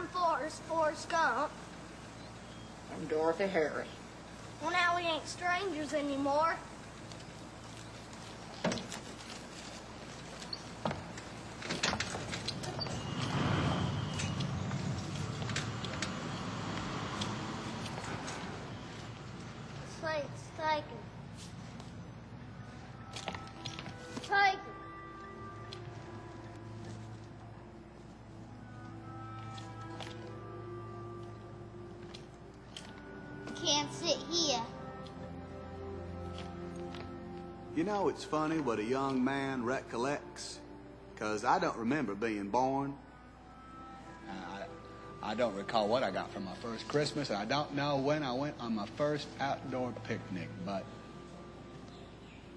I'm Forrest Gump. I'm Dorothy Harry. Well, now we ain't strangers anymore. Slate's taken. Taken. Can't sit here. You know, it's funny what a young man recollects, 'cause I don't remember being born. I don't recall what I got for my first Christmas, and I don't know when I went on my first outdoor picnic, but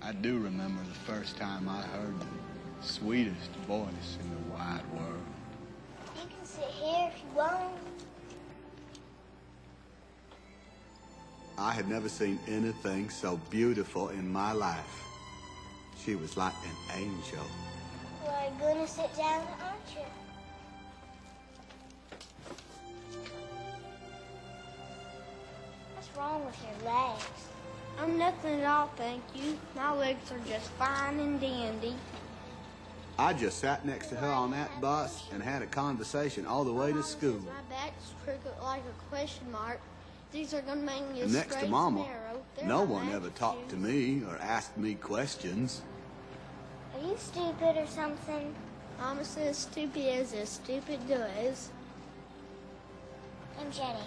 I do remember the first time I heard the sweetest voice in the wide world. You can sit here if you want. I had never seen anything so beautiful in my life. She was like an angel. Well, you're gonna sit down, aren't you? What's wrong with your legs? I'm nothing at all, thank you. My legs are just fine and dandy. I just sat next to her on that bus and had a conversation all the way to school. My back's crooked like a question mark. These are gonna make me And as next straight to as Mama, an arrow. They're no my one ever magic talked to shoes. me or asked me questions. Are you stupid or something? Mama says stupid as stupid does. I'm Jenny.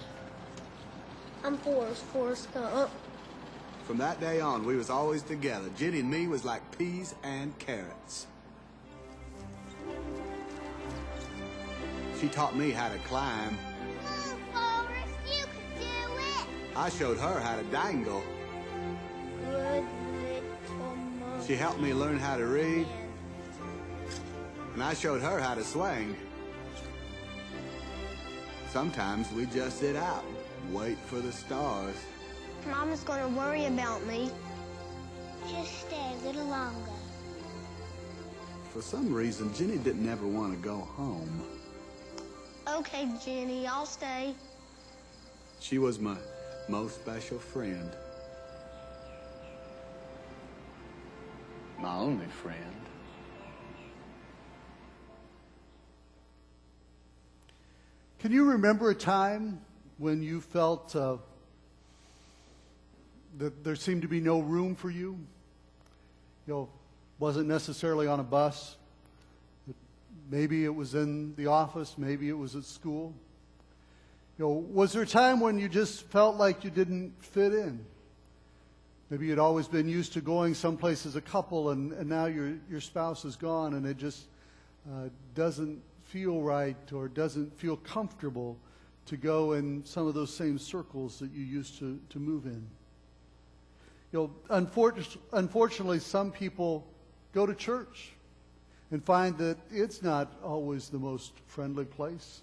I'm Forrest Gump. From that day on, we was always together. Jenny and me was like peas and carrots. She taught me how to climb. Oh, Forrest, you can do it! I showed her how to dangle. Good little monkey. She helped me learn how to read, and I showed her how to swing. Sometimes we just sit out, wait for the stars. Mama's gonna worry about me. Just stay a little longer. For some reason, Jenny didn't ever want to go home. Okay, Jenny, I'll stay. She was my most special friend. My only friend. Can you remember a time when you felt that there seemed to be no room for you? You know, wasn't necessarily on a bus. Maybe it was in the office. Maybe it was at school. You know, was there a time when you just felt like you didn't fit in? Maybe you'd always been used to going someplace as a couple, and now your spouse is gone, and it just doesn't feel right or doesn't feel comfortable to go in some of those same circles that you used to move in. You know, unfortunately, some people go to church and find that it's not always the most friendly place.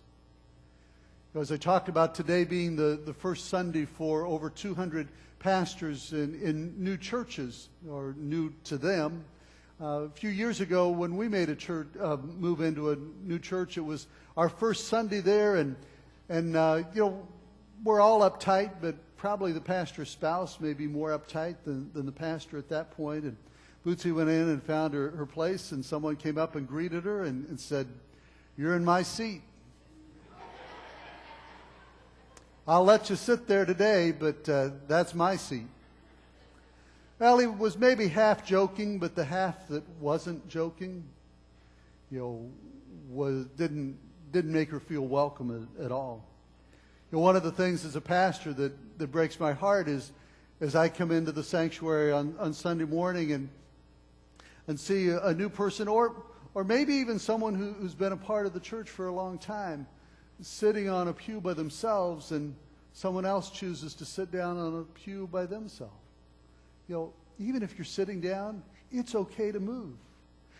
You know, as I talked about today being the first Sunday for over 200 pastors in new churches, or new to them. A few years ago, when we made a church move into a new church, it was our first Sunday there, and you know, we're all uptight, but probably the pastor's spouse may be more uptight than the pastor at that point. And Bootsy went in and found her place, and someone came up and greeted her and said, "You're in my seat. I'll let you sit there today, but that's my seat." Well, he was maybe half joking, but the half that wasn't joking, you know, didn't make her feel welcome at all. You know, one of the things as a pastor that breaks my heart is as I come into the sanctuary on Sunday morning and see a new person, or maybe even someone who's been a part of the church for a long time, sitting on a pew by themselves, and someone else chooses to sit down on a pew by themselves. You know, even if you're sitting down, it's okay to move.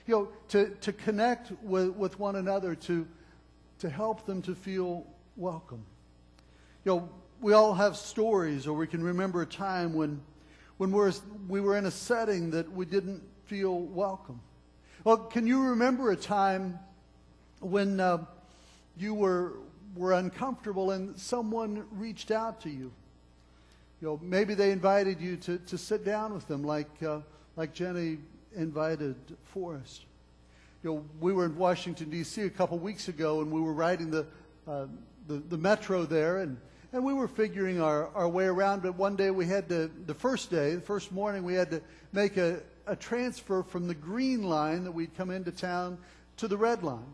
You know, to connect with one another, to help them to feel welcome. You know, we all have stories, or we can remember a time when we were in a setting that we didn't feel welcome. Well, can you remember a time when you were were uncomfortable and someone reached out to you. You know, maybe they invited you to sit down with them like Jenny invited Forrest. You know, we were in Washington, D.C. a couple weeks ago, and we were riding the metro there, and we were figuring our way around. But one day we had to, the first morning, we had to make a transfer from the green line that we'd come into town to the red line.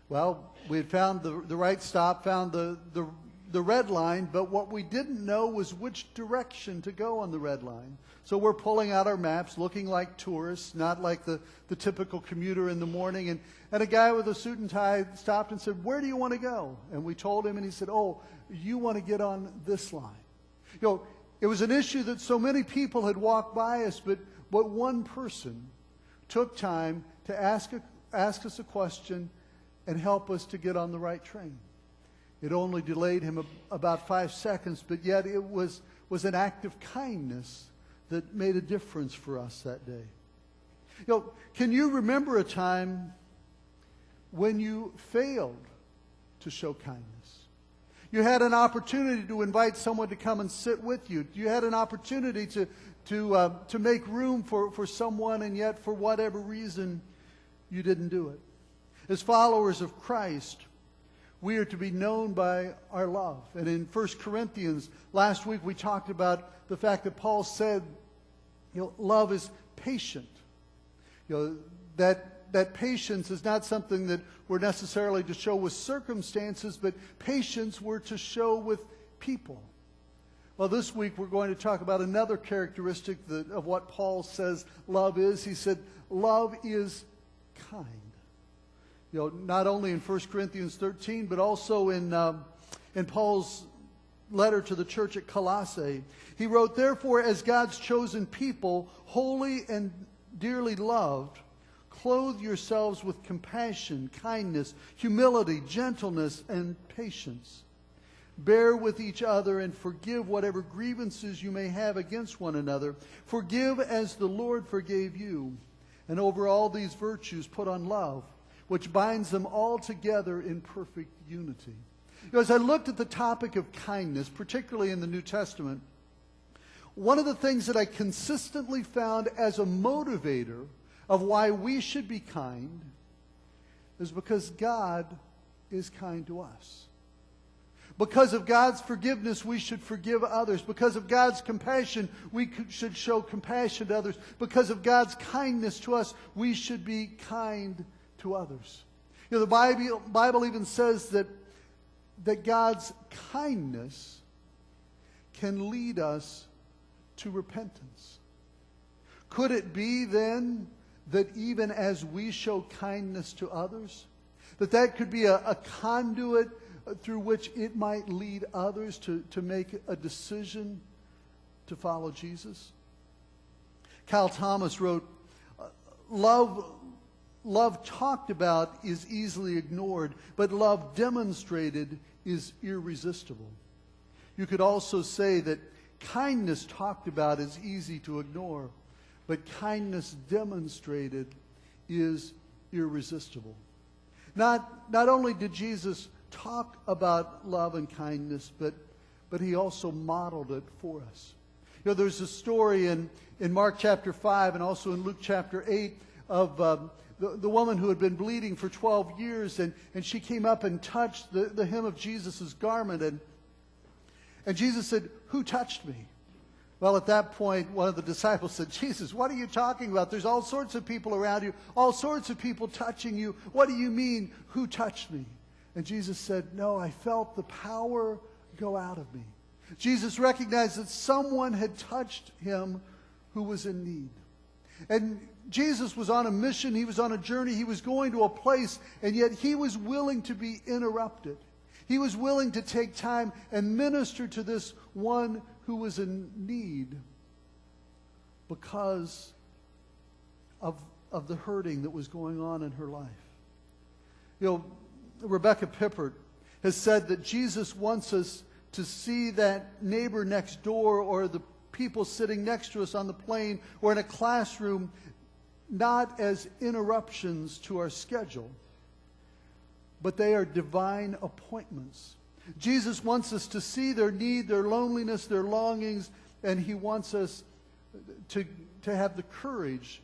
Well, we had found the right stop, found the red line, but what we didn't know was which direction to go on the red line. So we're pulling out our maps, looking like tourists, not like the typical commuter in the morning. And a guy with a suit and tie stopped and said, "Where do you want to go?" And we told him, and he said, "Oh, you want to get on this line." You know, it was an issue that so many people had walked by us, but one person took time to ask us a question and help us to get on the right train. It only delayed him about 5 seconds, but yet it was an act of kindness that made a difference for us that day. You know, can you remember a time when you failed to show kindness? You had an opportunity to invite someone to come and sit with you. You had an opportunity to make room for someone, and yet for whatever reason, you didn't do it. As followers of Christ, we are to be known by our love. And in 1 Corinthians, last week we talked about the fact that Paul said, you know, love is patient. You know, that patience is not something that we're necessarily to show with circumstances, but patience we're to show with people. Well, this week we're going to talk about another characteristic of what Paul says love is. He said, love is kind. You know, not only in 1 Corinthians 13, but also in Paul's letter to the church at Colossae. He wrote, "Therefore, as God's chosen people, holy and dearly loved, clothe yourselves with compassion, kindness, humility, gentleness, and patience. Bear with each other and forgive whatever grievances you may have against one another. Forgive as the Lord forgave you. And over all these virtues put on love, which binds them all together in perfect unity." You know, as I looked at the topic of kindness, particularly in the New Testament, one of the things that I consistently found as a motivator of why we should be kind is because God is kind to us. Because of God's forgiveness, we should forgive others. Because of God's compassion, we should show compassion to others. Because of God's kindness to us, we should be kind to others. You know, the Bible even says that God's kindness can lead us to repentance. Could it be then that even as we show kindness to others, that could be a conduit through which it might lead others to make a decision to follow Jesus? Kyle Thomas wrote, Love talked about is easily ignored, but love demonstrated is irresistible. You could also say that kindness talked about is easy to ignore, but kindness demonstrated is irresistible. Not only did Jesus talk about love and kindness, but he also modeled it for us. You know, there's a story in Mark chapter 5 and also in Luke chapter 8 of the woman who had been bleeding for 12 years, and she came up and touched the hem of Jesus' garment, and Jesus said, "Who touched me?" Well, at that point, one of the disciples said, "Jesus, what are you talking about? There's all sorts of people around you, all sorts of people touching you. What do you mean, who touched me?" And Jesus said, "No, I felt the power go out of me." Jesus recognized that someone had touched him who was in need. And Jesus was on a mission. He was on a journey. He was going to a place, and yet he was willing to be interrupted. He was willing to take time and minister to this one who was in need because of the hurting that was going on in her life. You know, Rebecca Pippert has said that Jesus wants us to see that neighbor next door or the people sitting next to us on the plane or in a classroom not as interruptions to our schedule, but they are divine appointments Jesus wants us to see their need, their loneliness, their longings, and he wants us to have the courage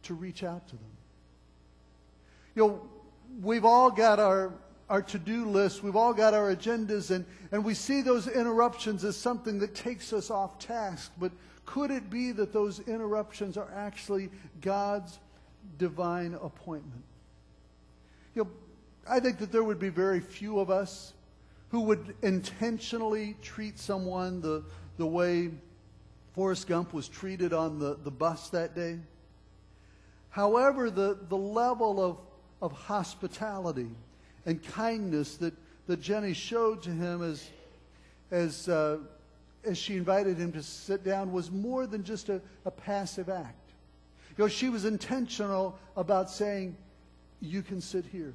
to reach out to them. You know, we've all got our to-do lists, we've all got our agendas, and we see those interruptions as something that takes us off task. But could it be that those interruptions are actually God's divine appointment? You know, I think that there would be very few of us who would intentionally treat someone the way Forrest Gump was treated on the bus that day. However, the level of hospitality and kindness that Jenny showed to him as she invited him to sit down was more than just a passive act. You know, she was intentional about saying, "You can sit here."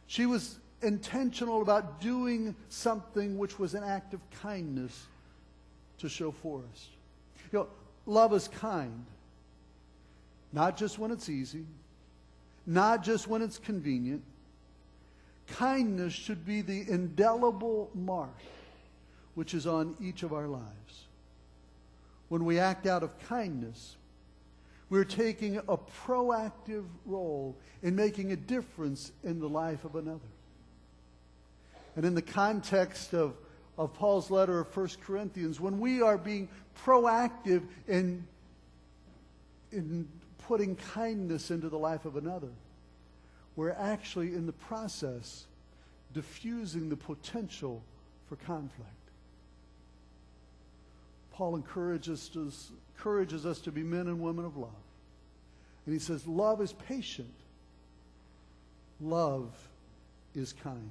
She was intentional about doing something which was an act of kindness to show Forrest. You know, love is kind. Not just when it's easy. Not just when it's convenient. Kindness should be the indelible mark which is on each of our lives. When we act out of kindness, we're taking a proactive role in making a difference in the life of another. And in the context of Paul's letter of 1 Corinthians, when we are being proactive in putting kindness into the life of another, we're actually in the process diffusing the potential for conflict. Paul encourages us to be men and women of love. And he says, love is patient. Love is kind.